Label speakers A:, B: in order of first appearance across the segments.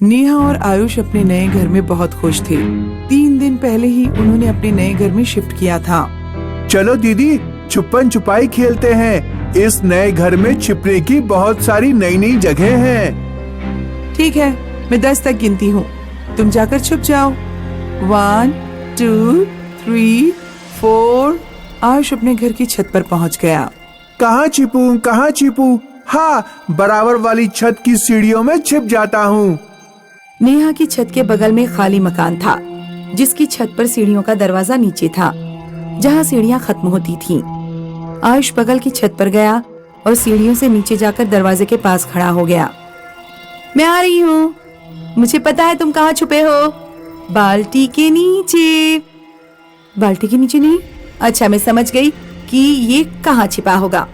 A: नेहा और आयुष अपने नए घर में बहुत खुश थे। 3 दिन पहले ही उन्होंने अपने नए घर में शिफ्ट किया था।
B: चलो दीदी, छुपन छुपाई खेलते हैं। इस नए घर में छिपने की बहुत सारी नई नई जगह हैं।
A: ठीक है, मैं 10 तक गिनती हूँ, तुम जाकर छुप जाओ। 1 2 3 4। आयुष अपने घर की छत पर पहुँच गया।
B: कहाँ छिपूं, कहाँ छिपूं? हाँ, बराबर वाली छत की सीढ़ियों में छिप जाता हूँ।
A: नेहा की छत के बगल में खाली मकान था, जिसकी छत पर सीढ़ियों का दरवाजा नीचे था, जहाँ सीढ़ियाँ खत्म होती थीं। आयुष बगल की छत पर गया और सीढ़ियों से नीचे जाकर दरवाजे के पास खड़ा हो गया। मैं आ रही हूँ, मुझे पता है तुम कहाँ छुपे हो। बाल्टी के नीचे। बाल्टी के नीचे नहीं? अच्छा, मैं समझ गई कि ये कहाँ छिपा होगा।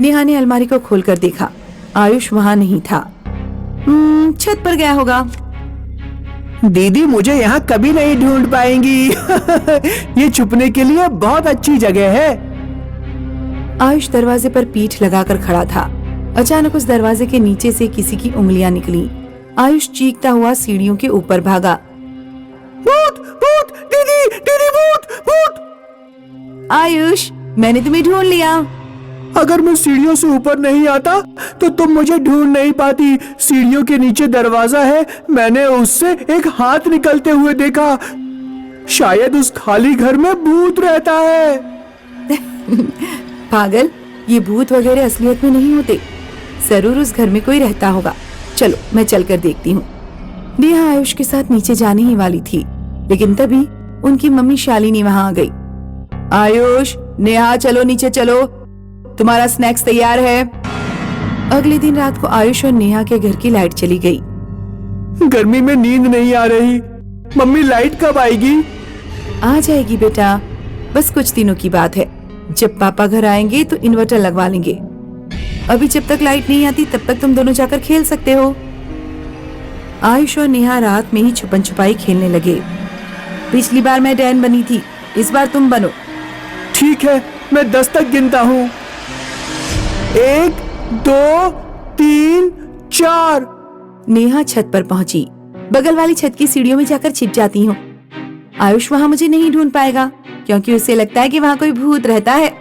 A: नेहा ने अलमारी को खोलकर देखा, आयुष वहाँ नहीं था। छत पर गया होगा।
B: दीदी मुझे यहाँ कभी नहीं ढूंढ पाएंगी। ये छुपने के लिए बहुत अच्छी जगह है।
A: आयुष दरवाजे पर पीठ लगाकर खड़ा था। अचानक उस दरवाजे के नीचे से किसी की उंगलियां निकली। आयुष चीखता हुआ सीढ़ियों के ऊपर भागा।
B: भूत, भूत, दीदी, दीदी, भूत, भूत।
A: आयुष, मैंने तुम्हें ढूंढ लिया।
B: अगर मैं सीढ़ियों से ऊपर नहीं आता तो तुम मुझे ढूंढ नहीं पाती। सीढ़ियों के नीचे दरवाजा है, मैंने उससे एक हाथ निकलते हुए देखा। शायद उस खाली घर में भूत रहता है।
A: पागल, ये भूत वगैरह असलियत में नहीं होते। जरूर उस घर में कोई रहता होगा। चलो, मैं चलकर देखती हूँ। नेहा आयुष के साथ नीचे जाने ही वाली थी, लेकिन तभी उनकी मम्मी शालिनी वहाँ आ गई। आयुष, नेहा, चलो नीचे चलो, तुम्हारा स्नैक्स तैयार है। अगले दिन रात को आयुष और नेहा के घर की लाइट चली गई।
B: गर्मी में नींद नहीं आ रही। मम्मी, लाइट कब आएगी?
A: आ जाएगी बेटा, बस कुछ दिनों की बात है। जब पापा घर आएंगे तो इन्वर्टर लगवा लेंगे। अभी जब तक लाइट नहीं आती तब तक तुम दोनों जाकर खेल सकते हो। आयुष और नेहा रात में ही छुपन छुपाई खेलने लगे। पिछली बार मैं डैन बनी थी, इस बार तुम बनो।
B: ठीक है, मैं 10 तक गिनता हूँ। 1 2 3 4।
A: नेहा छत पर पहुंची। बगल वाली छत की सीढ़ियों में जाकर छिप जाती हूँ। आयुष वहाँ मुझे नहीं ढूंढ पाएगा, क्योंकि उसे लगता है कि वहाँ कोई भूत रहता है।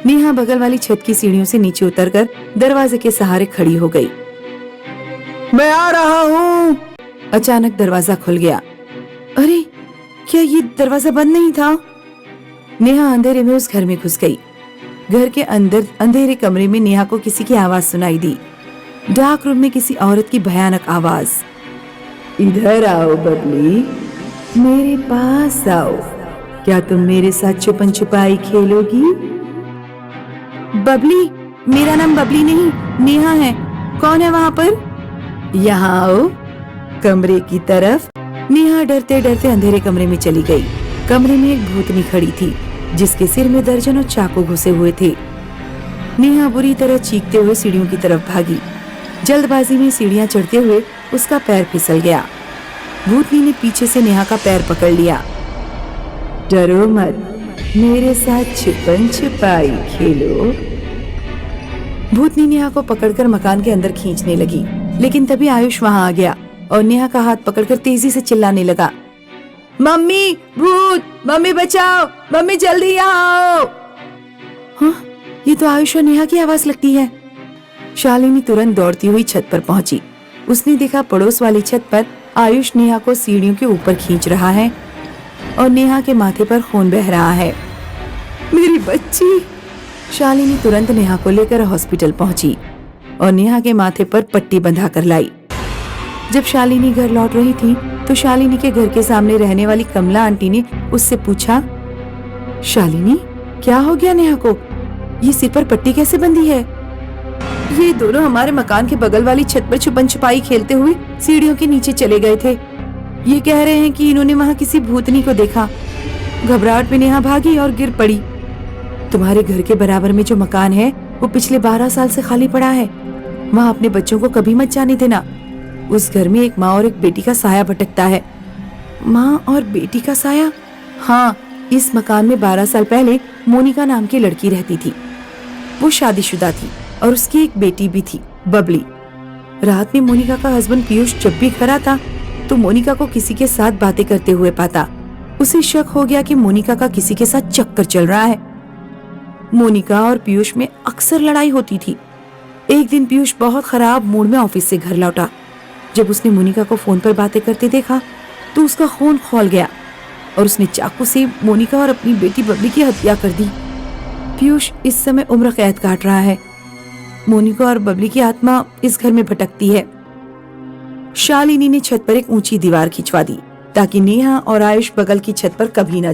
A: नेहा बगल वाली छत की सीढ़ियों से नीचे उतरकर दरवाजे के सहारे खड़ी हो गई।
B: मैं आ रहा हूँ।
A: अचानक दरवाजा खुल गया। अरे, क्या ये दरवाजा बंद नहीं था? नेहा अंधेरे में उस घर में घुस गई। घर के अंदर अंधेरे कमरे में नेहा को किसी की आवाज सुनाई दी। डार्क रूम में किसी औरत की भयानक आवाज। इधर आओ बबली, मेरे पास आओ। क्या तुम मेरे साथ छुपन छुपाई खेलोगी? बबली? मेरा नाम बबली नहीं, नेहा है। कौन है वहाँ पर? यहाँ आओ, कमरे की तरफ। नेहा डरते डरते अंधेरे कमरे में चली गई। कमरे में एक भूतनी खड़ी थी, जिसके सिर में दर्जनों चाकू घुसे हुए थे। नेहा बुरी तरह चीखते हुए सीढ़ियों की तरफ भागी। जल्दबाजी में सीढ़ियां चढ़ते हुए उसका पैर फिसल गया। भूतनी ने पीछे से नेहा का पैर पकड़ लिया। डरो मत, मेरे साथ छुपन छुपाई खेलो। भूतनी नेहा को पकड़कर मकान के अंदर खींचने लगी, लेकिन तभी आयुष वहां आ गया और नेहा का हाथ पकड़कर तेजी से चिल्लाने लगा। मम्मी, भूत! मम्मी बचाओ! मम्मी जल्दी यहाँ आओ! हाँ, ये तो आयुष और नेहा की आवाज लगती है। शालिनी तुरंत दौड़ती हुई छत पर पहुंची। उसने देखा पड़ोस वाली छत पर आयुष नेहा को सीढ़ियों के ऊपर खींच रहा है और नेहा के माथे पर खून बह रहा है। मेरी बच्ची! शालिनी तुरंत नेहा को लेकर हॉस्पिटल पहुंची और नेहा के माथे पर पट्टी बंधा कर लाई। जब शालिनी घर लौट रही थी तो शालिनी के घर के सामने रहने वाली कमला आंटी ने उससे पूछा, शालिनी, क्या हो गया नेहा को? ये सिर पर पट्टी कैसे बंधी है? ये दोनों हमारे मकान के बगल वाली छत पर छुपन छुपाई खेलते हुए सीढ़ियों के नीचे चले गए थे। ये कह रहे हैं कि इन्होंने वहाँ किसी भूतनी को देखा। घबराहट में नेहा भागी और गिर पड़ी। तुम्हारे घर के बराबर में जो मकान है वो पिछले 12 साल से खाली पड़ा है। वहाँ अपने बच्चों को कभी मत जाने देना। उस घर में एक माँ और एक बेटी का साया भटकता है। माँ और बेटी का साया? हाँ, इस मकान में 12 साल पहले मोनिका नाम की लड़की रहती थी। वो शादीशुदा थी और उसकी एक बेटी भी थी, बबली। रात में मोनिका का हस्बैंड पीयूष जब भी घर आता तो मोनिका को किसी के साथ बातें करते हुए पाता। उसे शक हो गया कि मोनिका का किसी के साथ चक्कर चल रहा है। मोनिका और पीयूष में अक्सर लड़ाई होती थी। एक दिन पीयूष बहुत खराब मूड में ऑफिस से घर लौटा। जब उसने मोनिका को फोन पर बातें करते देखा तो उसका खून खौल गया और उसने चाकू से मोनिका और अपनी बेटी बबली की हत्या कर दी। पीयूष इस समय उम्र कैद काट रहा है। मोनिका और बबली की आत्मा इस घर में भटकती है। शालिनी ने छत पर एक ऊंची दीवार खिंचवा दी ताकि नेहा और आयुष बगल की छत पर कभी न